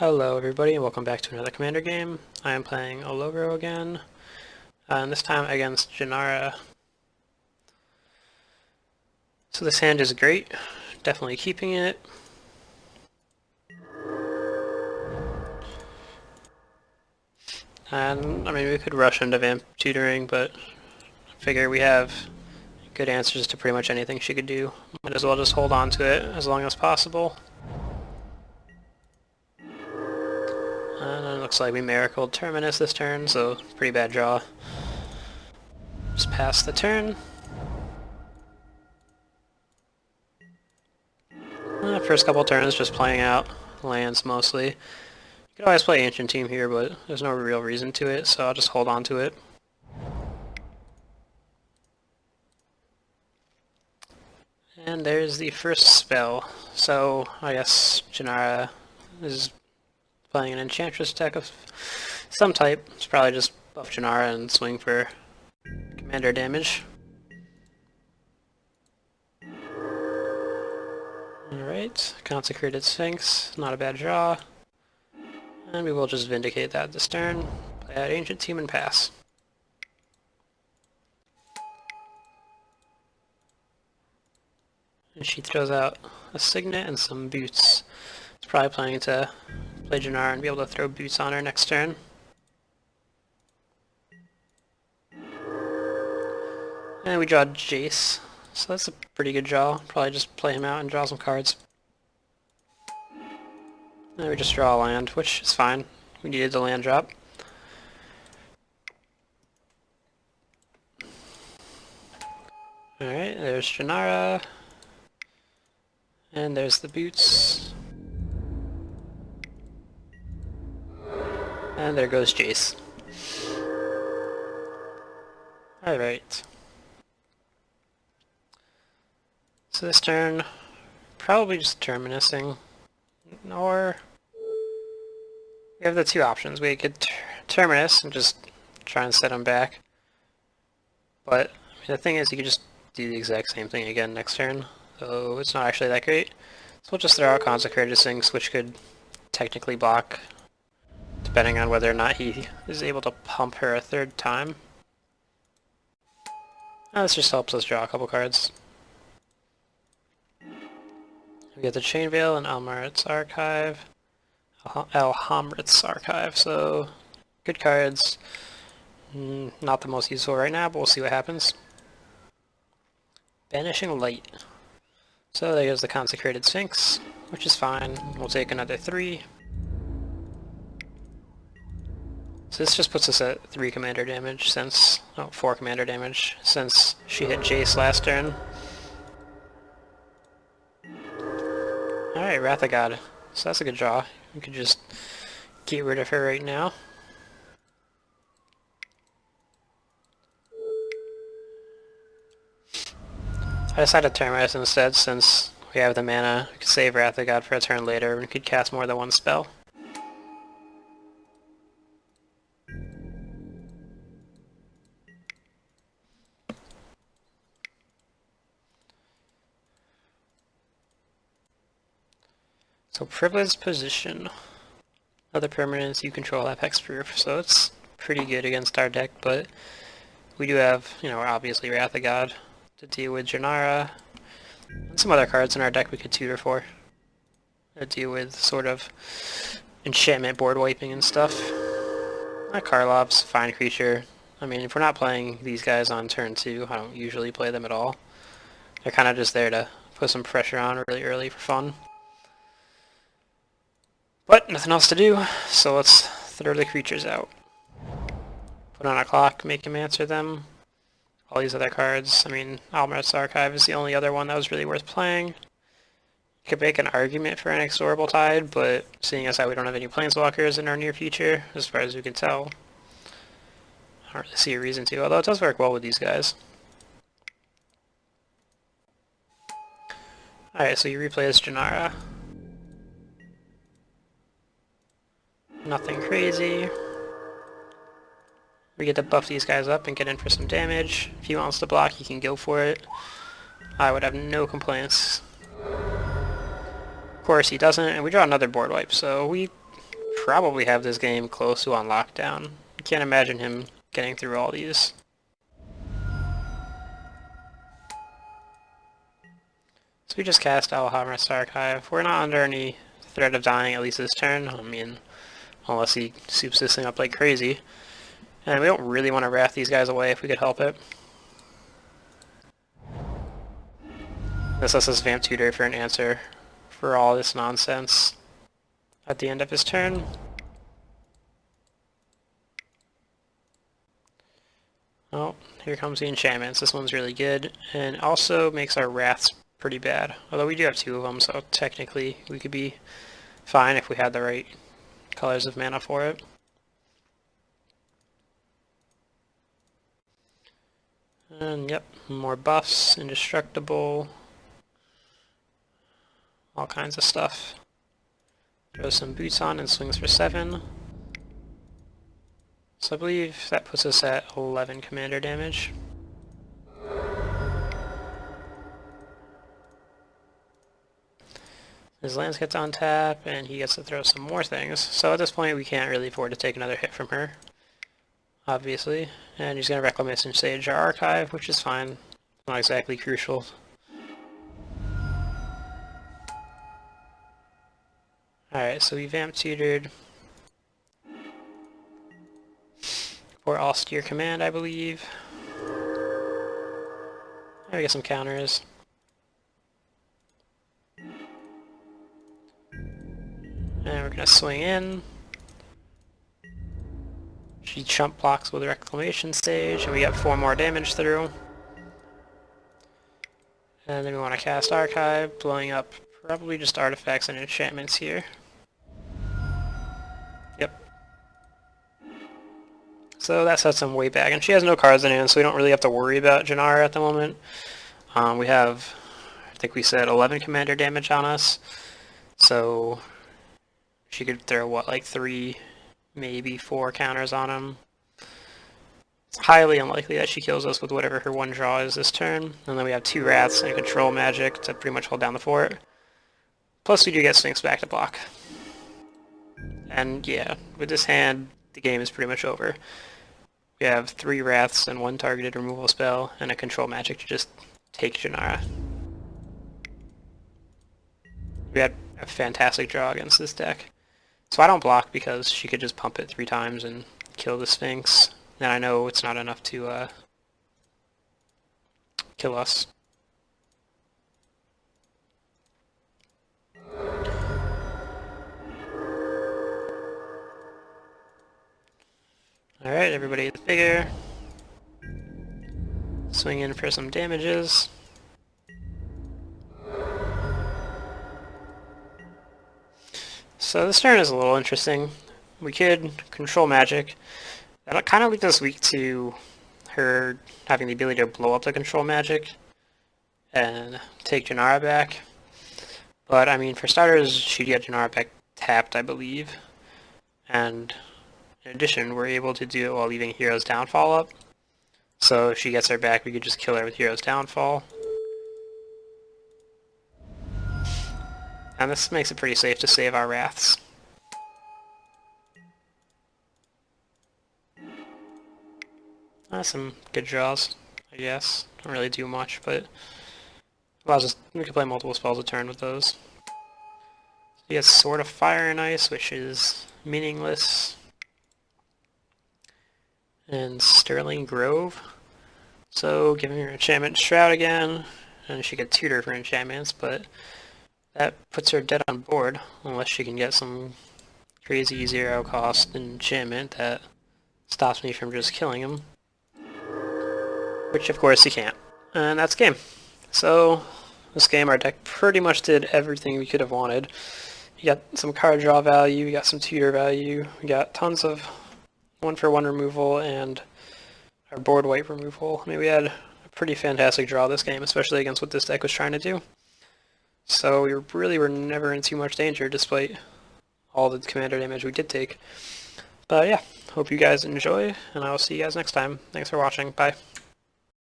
Hello everybody and welcome back to another Commander game. I am playing Oloro again, and this time against Jenara. So this hand is great, definitely keeping it. And I mean we could rush into Vamp tutoring, but I figure we have good answers to pretty much anything she could do. Might as well just hold on to it as long as possible. And it looks like we miracled Terminus this turn, so pretty bad draw. Just pass the turn. First couple turns just playing out lands mostly. You could always play Ancient Team here, but there's no real reason to it, so I'll just hold on to it. And there's the first spell. So I guess Jenara is playing an Enchantress deck of some type. It's probably just buff Jenara and swing for commander damage. Alright, Consecrated Sphinx, not a bad draw. And we will just Vindicate that this turn, play out Ancient Team and pass. And she throws out a Signet and some Boots. It's probably planning to play Jenara and be able to throw Boots on her next turn. And we draw Jace, so that's a pretty good draw. Probably just play him out and draw some cards. And we just draw a land, which is fine. We needed the land drop. Alright, there's Jenara. And there's the Boots. And there goes Jace. Alright. So this turn, probably just Terminusing. Or we have the two options. We could Terminus and just try and set him back. But I mean, the thing is, you could just do the exact same thing again next turn. So it's not actually that great. So we'll just throw out Consecrated Sphinx, which could technically block, depending on whether or not he is able to pump her a third time. Now this just helps us draw a couple cards. We get the Chain Veil and Alhamrit's Archive. So good cards. Not the most useful right now, but we'll see what happens. Banishing Light. So there goes the Consecrated Sphinx, which is fine. We'll take another 3. So this just puts us at 3 commander damage since... 4 commander damage since she hit Jace last turn. Alright, Wrath of God. So that's a good draw. We could just get rid of her right now. I decided to Terminus instead since we have the mana. We could save Wrath of God for a turn later and we could cast more than one spell. So Privileged Position. Other permanents you control have hexproof, so it's pretty good against our deck, but we do have, obviously Wrath of God to deal with Jenara, and some other cards in our deck we could tutor for. To deal with sort of enchantment board wiping and stuff. Karlov's a fine creature. I mean, if we're not playing these guys on turn 2, I don't usually play them at all. They're kind of just there to put some pressure on really early for fun. But nothing else to do, so let's throw the creatures out. Put on a clock, make him answer them. All these other cards, I mean, Alhamrit's Archive is the only other one that was really worth playing. You could make an argument for Inexorable Tide, but seeing as how we don't have any Planeswalkers in our near future, as far as we can tell, I don't really see a reason to, although it does work well with these guys. Alright, so you replay as Jenara. Nothing crazy. We get to buff these guys up and get in for some damage. If he wants to block, he can go for it. I would have no complaints. Of course he doesn't, and we draw another board wipe, so we probably have this game close to on lockdown. I can't imagine him getting through all these. So we just cast Alhamra's Archive. We're not under any threat of dying at least this turn. I mean, unless he soups this thing up like crazy. And we don't really want to wrath these guys away if we could help it. This lets us Vamp Tutor for an answer for all this nonsense at the end of his turn. Oh, here comes the enchantments. This one's really good, and also makes our wraths pretty bad. Although we do have 2 of them, so technically we could be fine if we had the right colors of mana for it. And yep, more buffs, indestructible, all kinds of stuff. Throws some boots on and swings for 7. So I believe that puts us at 11 commander damage. His lands get to untap, and he gets to throw some more things. So at this point we can't really afford to take another hit from her, obviously. And he's going to Reclamation and Sage our Archive, which is fine. Not exactly crucial. Alright, so we Vamp Tutored for Austere Command, I believe. And we get some counters. And we're going to swing in. She chump blocks with Reclamation Stage, and we get 4 more damage through. And then we want to cast Archive, blowing up probably just artifacts and enchantments here. Yep. So that sets them way back, and she has no cards in hand, so we don't really have to worry about Jenara at the moment. We have, I think we said 11 commander damage on us, so she could throw, what, like 3, maybe 4 counters on him. It's highly unlikely that she kills us with whatever her 1 draw is this turn. And then we have 2 Wraths and Control Magic to pretty much hold down the fort. Plus we do get Sphinx back to block. And yeah, with this hand, the game is pretty much over. We have 3 Wraths and 1 targeted removal spell, and a Control Magic to just take Jenara. We had a fantastic draw against this deck. So I don't block because she could just pump it 3 times and kill the Sphinx. And I know it's not enough to kill us. Alright, everybody at the figure. Swing in for some damages. So this turn is a little interesting. We could Control Magic. That kind of leaves us weak to her having the ability to blow up the Control Magic and take Jenara back. But I mean, for starters, she'd get Jenara back tapped, I believe. And in addition, we're able to do it while leaving Hero's Downfall up. So if she gets her back, we could just kill her with Hero's Downfall. And this makes it pretty safe to save our Wraths. Some good draws, I guess. Don't really do much, but allows us, we can play multiple spells a turn with those. So he has Sword of Fire and Ice, which is meaningless. And Sterling Grove. So giving her enchantment Shroud again, and she could tutor for enchantments, but that puts her dead on board, unless she can get some crazy 0 cost enchantment that stops me from just killing him. Which of course he can't. And that's game. So this game our deck pretty much did everything we could have wanted. We got some card draw value, we got some tutor value, we got tons of 1-for-1 removal and our board wipe removal. I mean, we had a pretty fantastic draw this game, especially against what this deck was trying to do. So we really were never in too much danger despite all the commander damage we did take. But yeah, hope you guys enjoy, and I will see you guys next time. Thanks for watching. Bye.